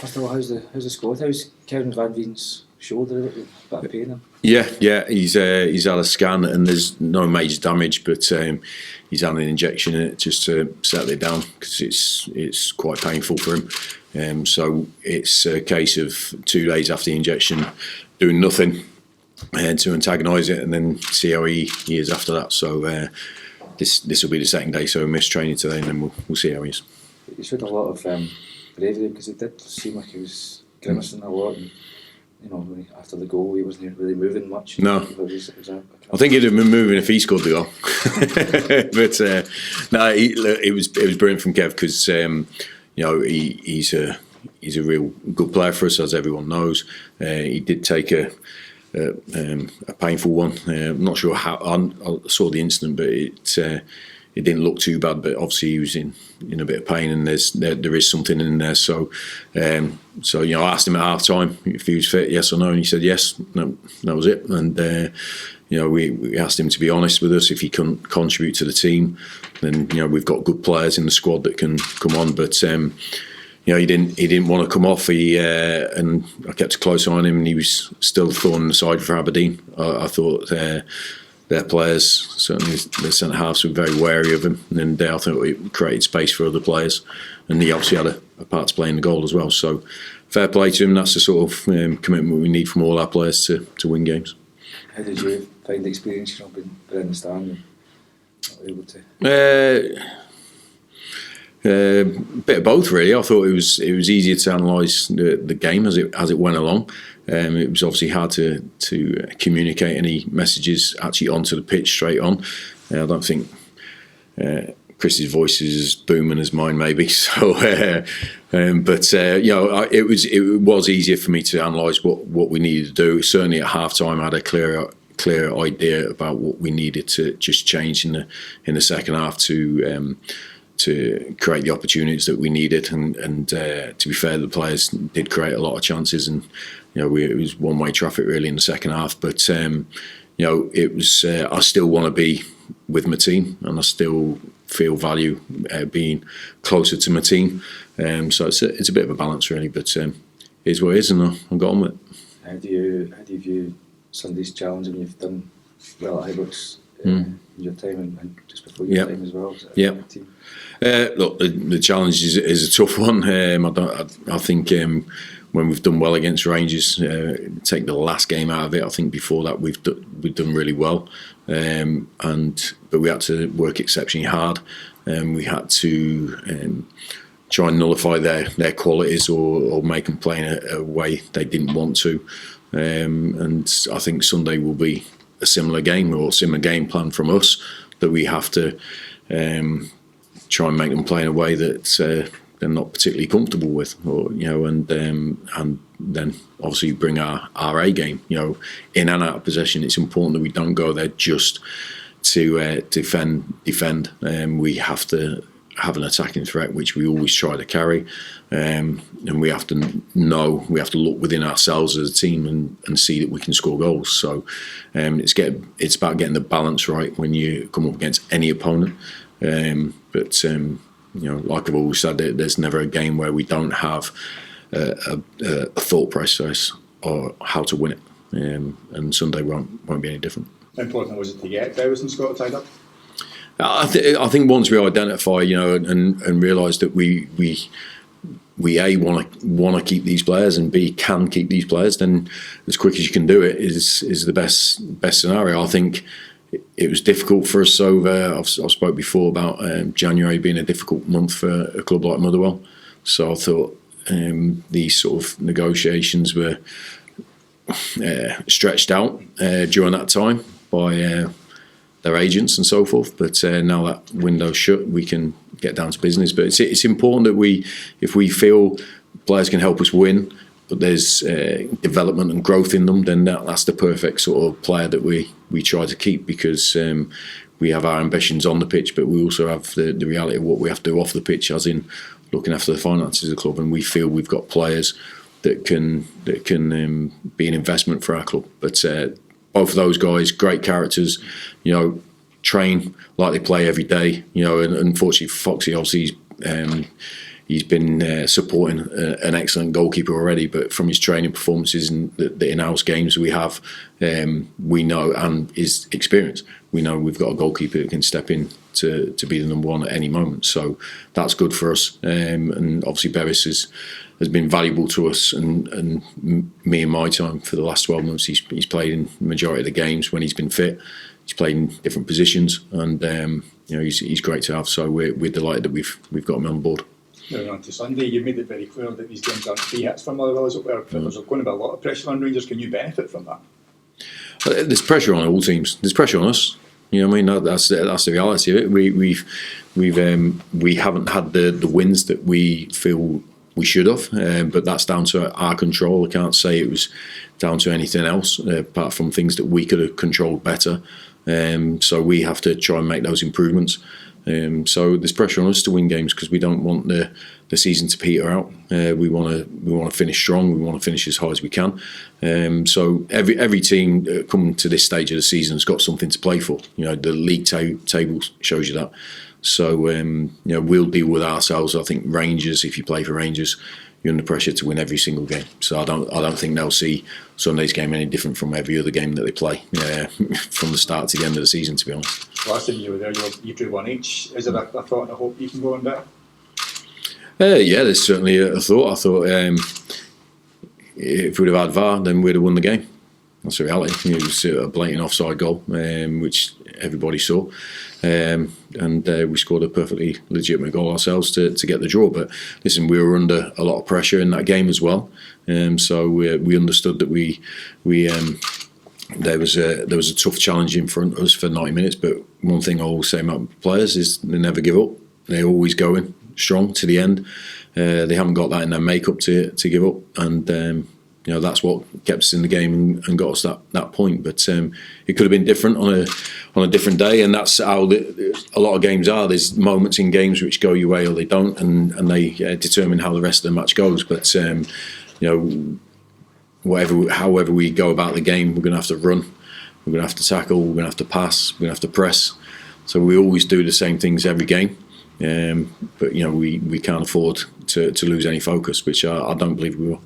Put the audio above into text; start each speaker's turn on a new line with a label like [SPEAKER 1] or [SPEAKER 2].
[SPEAKER 1] First of all, how's the squad? How's Kevin Van Veen's shoulder? A bit of pain him?
[SPEAKER 2] Yeah. He's had a scan and there's no major damage, but he's had an injection in it just to settle it down because it's quite painful for him. So it's a case of 2 days after the injection, doing nothing to antagonise it, and then see how he is after that. So this will be the second day. So we missed training today, and then we'll see how he is.
[SPEAKER 1] He showed a lot of bravery because it did seem like he was grimacing a lot. And, after the goal, he wasn't really moving much.
[SPEAKER 2] No. I think he'd have been moving if he scored the goal. But no, it was brilliant from Kev because he's a real good player for us, as everyone knows. He did take a painful one. I'm not sure how. I saw the incident, but it didn't look too bad. But obviously he was in a bit of pain, and there is something in there. So I asked him at half time if he was fit, yes or no, and he said yes. No, that was it. And we asked him to be honest with us if he couldn't contribute to the team. Then we've got good players in the squad that can come on, but. He didn't want to come off. And I kept a close eye on him, and he was still thorn in the side for Aberdeen. I thought their players, certainly the centre halves, were very wary of him, and I thought it created space for other players. And he obviously had a part to play in the goal as well. So fair play to him. That's the sort of commitment we need from all our players to win games.
[SPEAKER 1] How did you find the experience? Being in the stand and not able to.
[SPEAKER 2] Bit of both, really. I thought it was easier to analyse the game as it went along. It was obviously hard to communicate any messages actually onto the pitch straight on. I don't think Chris's voice is as booming as mine, maybe. So, it was easier for me to analyse what we needed to do. Certainly at half time, I had a clear idea about what we needed to just change in the second half to create the opportunities that we needed, and to be fair, the players did create a lot of chances, and it was one-way traffic really in the second half. But it was I still want to be with my team, and I still feel value being closer to my team. So it's a bit of a balance really, but it is what it is, and I got on with it.
[SPEAKER 1] How do you view Sunday's challenge when you've done well at Ibrox in your time and just before your time as well?
[SPEAKER 2] Yeah. Look, the challenge is a tough one. I think when we've done well against Rangers, take the last game out of it, I think before that we've done really well. But we had to work exceptionally hard. We had to try and nullify their qualities or make them play in a way they didn't want to. And I think Sunday will be a similar game or similar game plan from us, that we have to try and make them play in a way that they're not particularly comfortable with, and then obviously bring our A game, in and out of possession. It's important that we don't go there just to defend. We have to have an attacking threat, which we always try to carry, and we have to look within ourselves as a team and see that we can score goals. So it's about getting the balance right when you come up against any opponent. But like I've always said, there's never a game where we don't have a thought process or how to win it, and Sunday won't be any different.
[SPEAKER 3] How important was it to get Dowson Scott tied up?
[SPEAKER 2] I think once we identify, and realise that we A, want to keep these players, and B, can keep these players, then as quick as you can do it is the best scenario. I think it was difficult for us over. I've spoke before about January being a difficult month for a club like Motherwell. So I thought these sort of negotiations were stretched out during that time by their agents and so forth. But now that window's shut, we can get down to business. But it's important that if we feel players can help us win, but there's development and growth in them, then that's the perfect sort of player that we try to keep, because we have our ambitions on the pitch, but we also have the reality of what we have to do off the pitch, as in looking after the finances of the club. And we feel we've got players that can be an investment for our club. But both of those guys, great characters, train like they play every day. And unfortunately, Foxy, obviously, he's been supporting an excellent goalkeeper already. But from his training performances and the in-house games we have, we know, and his experience, we know we've got a goalkeeper that can step in to be the number one at any moment. So that's good for us. And obviously Bevis has been valuable to us, and me and my time for the last 12 months. He's played in the majority of the games when he's been fit. He's played in different positions, and he's great to have. So we're delighted that we've got him on board.
[SPEAKER 3] Moving on to Sunday, you made it very clear that these games aren't free hits for Motherwell, as it were. There's going to be a lot of pressure on Rangers. Can you benefit from that?
[SPEAKER 2] There's pressure on all teams. There's pressure on us. You know what I mean? That's the reality of it. We haven't had the wins that we feel we should have, but that's down to our control. I can't say it was down to anything else apart from things that we could have controlled better. So we have to try and make those improvements. So there's pressure on us to win games because we don't want the season to peter out. We want to finish strong. We want to finish as high as we can. So every team coming to this stage of the season has got something to play for. You know, the league table shows you that. So we'll deal with ourselves. I think Rangers, if you play for Rangers, you're under pressure to win every single game. So I don't think they'll see Sunday's game any different from every other game that they play from the start to the end of the season, to be honest.
[SPEAKER 3] Last time you were there, you drew one each. Is there a thought and a hope you can go on better?
[SPEAKER 2] Yeah, there's certainly a thought. I thought if we'd have had VAR, then we'd have won the game. That's the reality. It was a blatant offside goal, which everybody saw. And we scored a perfectly legitimate goal ourselves to get the draw. But listen, we were under a lot of pressure in that game as well. So we understood that there was a tough challenge in front of us for 90 minutes. But one thing I always say about players is they never give up. They're always going strong to the end. They haven't got that in their makeup to give up. And that's what kept us in the game and got us that point. But it could have been different on a different day, and that's how a lot of games are. There's moments in games which go your way or they don't, and they determine how the rest of the match goes. But however we go about the game, we're going to have to run, we're going to have to tackle, we're going to have to pass, we're going to have to press. So we always do the same things every game. But we can't afford to lose any focus, which I don't believe we will.